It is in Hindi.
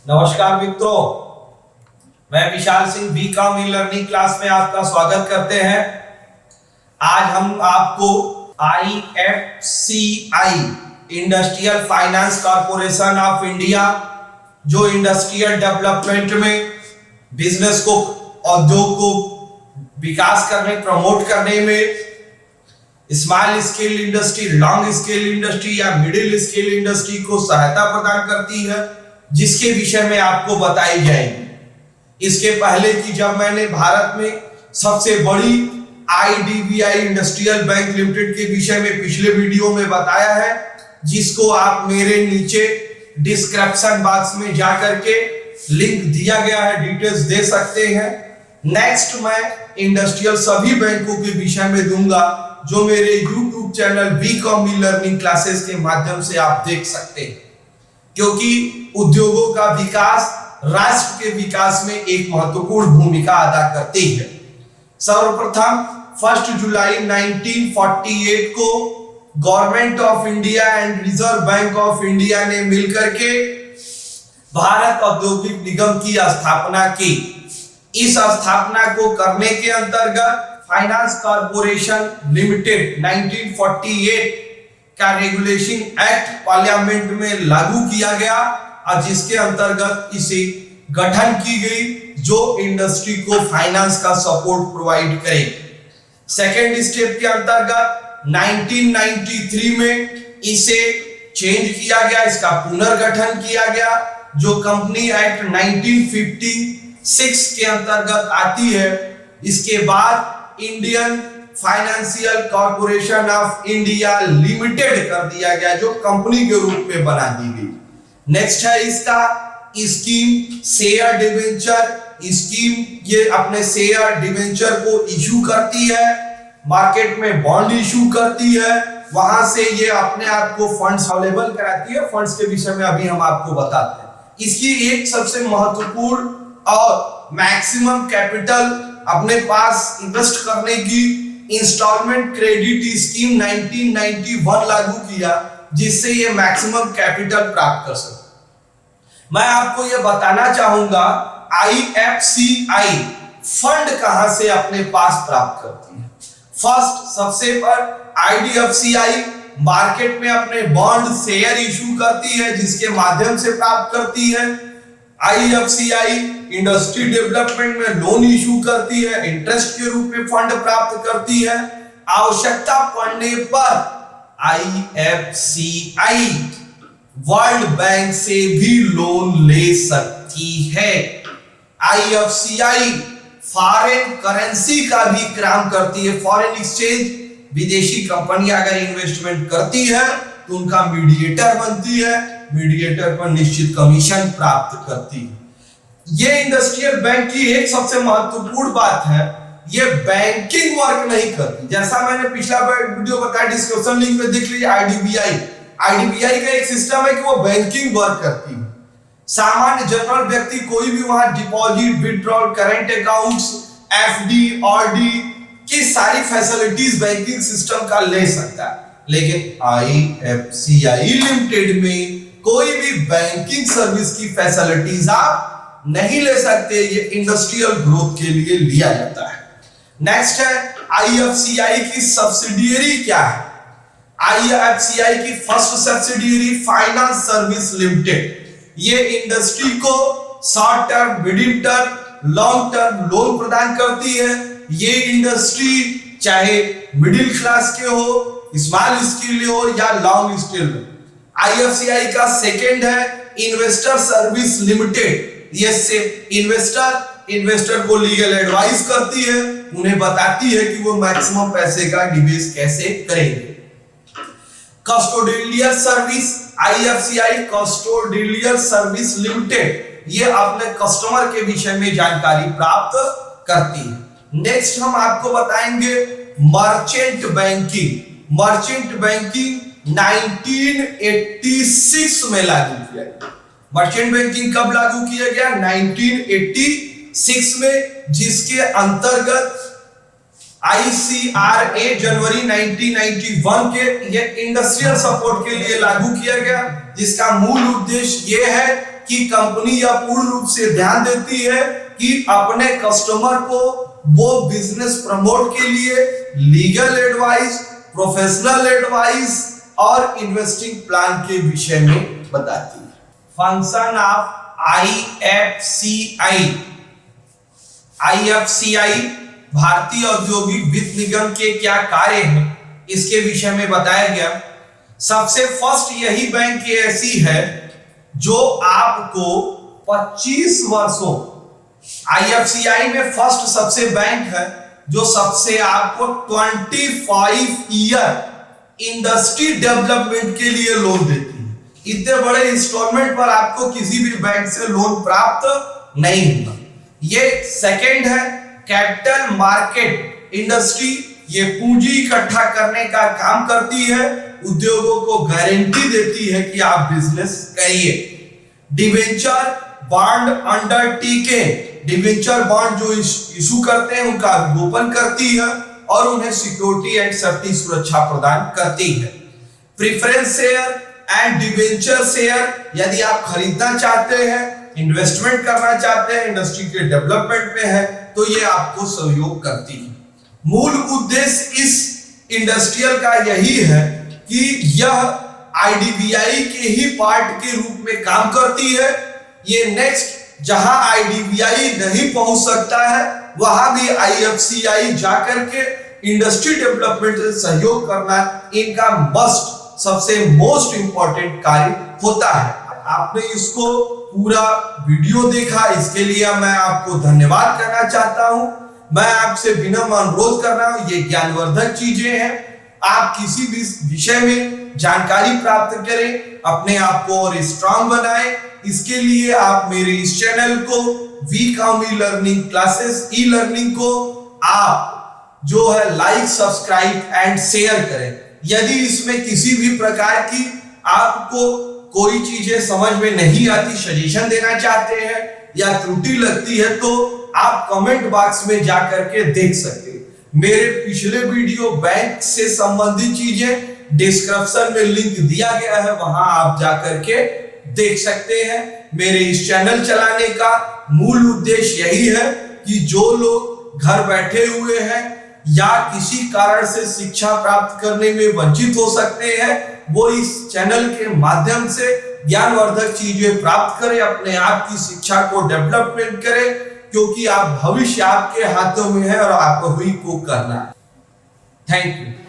नमस्कार मित्रों, मैं Vishal Singh B Com e learning class में आपका स्वागत करते हैं। आज हम आपको IFCI industrial finance corporation of India जो इंडस्ट्रियल डेवलपमेंट में बिजनेस को, उद्योग को विकास करने, प्रमोट करने में small scale industry, long scale industry या मिडिल स्केल इंडस्ट्री को सहायता प्रदान करती है, जिसके विषय में आपको बताई जाएगी। इसके पहले कि जब मैंने भारत में सबसे बड़ी IDBI इंडस्ट्रियल बैंक लिमिटेड के विषय में पिछले वीडियो में बताया है, जिसको आप मेरे नीचे डिस्क्रिप्शन बॉक्स में जाकर के लिंक दिया गया है, डिटेल्स दे सकते हैं। नेक्स्ट मैं इंडस्ट्रियल सभी बैंकों के विषय में दूंगा जो मेरे YouTube channel B Com e learning classes के माध्यम से आप देख सकते हैं, क्योंकि उद्योगों का विकास राष्ट्र के विकास में एक महत्वपूर्ण भूमिका अदा करती है। सर्वप्रथम 1 जुलाई 1948 को government of India and reserve bank of India ने मिलकर के भारत औद्योगिक निगम की स्थापना की। इस स्थापना को करने के अंतर्गत फाइनेंस कॉर्पोरेशन लिमिटेड 1948 का रेगुलेशन एक्ट पार्लियामेंट में लागू किया गया और जिसके अंतर्गत इसे गठन की गई जो इंडस्ट्री को फाइनेंस का सपोर्ट प्रोवाइड करे। सेकेंड स्टेप के अंतर्गत 1993 में इसे चेंज किया गया, इसका पुनर्गठन किया गया जो कंपनी एक्ट 1956 के अंतर्गत आती है। इसके बाद Indian financial corporation of India limited कर दिया गया जो कंपनी के रूप में बना दी गई। नेक्स्ट है इसका स्कीम शेयर डिवेंचर स्कीम। ये अपने शेयर डिवेंचर को इशू करती है, मार्केट में बॉन्ड इशू करती है, वहां से ये अपने आप को फंड्स अवेलेबल कराती है। फंड्स के विषय में अभी हम आपको बताते हैं। इसकी एक सबसे महत्वपूर्ण और मैक्सिमम कैपिटल अपने पास इन्वेस्ट करने की इंस्टॉलमेंट क्रेडिट स्कीम 1991 लागू किया, जिससे ये मैक्सिमम कैपिटल प्राप्त कर सके। मैं आपको ये बताना चाहूंगा IFCI फंड कहां से अपने पास प्राप्त करती है। फर्स्ट सबसे पर IDFCI मार्केट में अपने बॉन्ड शेयर इशू करती है, जिसके माध्यम से प्राप्त करती है। IFCI इंडस्ट्री डेवलपमेंट में लोन इशू करती है, इंटरेस्ट के रूप में फंड प्राप्त करती है। आवश्यकता पड़ने पर IFCI वर्ल्ड बैंक से भी लोन ले सकती है। IFCI फॉरेन करेंसी का भी काम करती है। फॉरेन एक्सचेंज, विदेशी कंपनियां अगर इन्वेस्टमेंट करती है तो उनका मीडिएटर बनती है, मीडिएटर पर निश्चित कमीशन प्राप्त करती है। ये इंडस्ट्रियल बैंक की एक सबसे महत्वपूर्ण बात है, ये बैंकिंग वर्क नहीं करती। जैसा मैंने पिछला वीडियो बताया, डिस्क्रिप्शन लिंक में देख लीजिए। IDBI का एक सिस्टम है कि वो बैंकिंग वर्क करती है। सामान्य जनरल व्यक्ति कोई भी वहां deposit, withdrawal, current accounts, FD, RD की सारी फैसिलिटीज बैंकिंग सिस्टम का ले सकता है, लेकिन IFCI लिमिटेड में कोई भी बैंकिंग सर्विस की फैसिलिटीज आप नहीं ले सकते। ये इंडस्ट्रियल ग्रोथ के लिए लिया जाता है। नेक्स्ट है IFCI की सब्सिडियरी क्या है। IFCI की first subsidiary finance service limited, ये इंडस्ट्री को short term, middle term, long term loan प्रदान करती है। ये इंडस्ट्री चाहे मिडिल क्लास के हो, स्मॉल स्केल हो या लॉन्ग स्केल हो। IFCI का सेकेंड है इन्वेस्टर सर्विस लिमिटेड। ये से इन्वेस्टर को लीगल एडवाइस करती है, उन्हें बताती है कि वो मैक्सिमम पैसे का निवेश कैसे करेंगे। Custodial service, IFCI custodial service limited, ये अपने कस्टमर के विषय में जानकारी प्राप्त करती है। नेक्स्ट हम आपको बताएंगे मर्चेंट बैंकिंग। मर्चेंट बैंकिंग 1986 में लागू किया गया। मर्चेंट बैंकिंग कब लागू किया गया? 1986 में, जिसके अंतर्गत ICRA जनवरी 1991 के ये इंडस्ट्रियल सपोर्ट के लिए लागू किया गया, जिसका मूल उद्देश्य ये है कि कंपनी यह पूर्ण रूप से ध्यान देती है कि अपने कस्टमर को वो बिजनेस प्रमोट के लिए लीगल एडवाइस, प्रोफेशनल एडवाइस और इन्वेस्टिंग प्लान के विषय में बताती है। फंक्शन ऑफ IFCI भारतीय औद्योगिक वित्त निगम के क्या कार्य हैं, इसके विषय में बताया गया। सबसे फर्स्ट यही बैंक ऐसी है जो आपको 25 वर्षों, IFCI में फर्स्ट सबसे बैंक है जो सबसे आपको 25 ईयर इंडस्ट्री डेवलपमेंट के लिए लोन देती है। इतने बड़े इंस्टॉलमेंट पर आपको किसी भी बैंक से लोन प्राप्त नहीं होगा। ये सेकंड है कैपिटल मार्केट इंडस्ट्री, ये पूंजी इकट्ठा करने का काम करती है, उद्योगों को गारंटी देती है कि आप बिजनेस करिए। Debenture bond undertaking, debenture bond जो इशू करते हैं उनका गोपन करती है और उन्हें सिक्योरिटी एंड सेफ्टी सुरक्षा प्रदान करती है। Preference share and debenture share, यदि आप खरीदना चाहते हैं, इन्वेस्टमेंट करना चाहते हैं, इंडस्ट्री के डेवलपमेंट में है, तो ये आपको सहयोग करती है। मूल उद्देश्य इस इंडस्ट्रियल का यही है कि यह IDBI के ही पार्ट के रूप में काम करती है। ये नेक्स्ट जहां IDBI नहीं पहुंच सकता है वहां भी IFCI जाकर के इंडस्ट्री डेवलपमेंट से सहयोग करना इनका मस्ट सबसे मोस्ट इंपॉर्टेंट कार्य होता है। आपने इसको पूरा वीडियो देखा, इसके लिए मैं आपको धन्यवाद करना चाहता हूं। मैं आपसे विनम्र अनुरोध कर रहा हूं, ये ज्ञानवर्धक चीजें हैं। आप किसी भी विषय में जानकारी प्राप्त करें, अपने आप को और स्ट्रांग बनाएं। इसके लिए आप मेरे इस चैनल को वीकॉम ई लर्निंग क्लासेस ई लर्निंग को आप जो है लाइक, सब्सक्राइब एंड शेयर करें। यदि इसमें किसी भी प्रकार की आपको कोई चीजें समझ में नहीं आती, सजेशन देना चाहते हैं या त्रुटि लगती है, तो आप कमेंट बॉक्स में जाकर के देख सकते हैं। मेरे पिछले वीडियो बैंक से संबंधित चीजें डिस्क्रिप्शन में लिंक दिया गया है, वहां आप जाकर के देख सकते हैं। मेरे इस चैनल चलाने का मूल उद्देश्य यही है कि जो लोग घर बैठे हुए हैं या किसी कारण से शिक्षा प्राप्त करने में वंचित हो सकते हैं, वो इस चैनल के माध्यम से ज्ञानवर्धक चीजें प्राप्त करें, अपने आप की शिक्षा को डेवलपमेंट करें, क्योंकि आप भविष्य आपके हाथों में है और आपको ही को करना है। Thank you.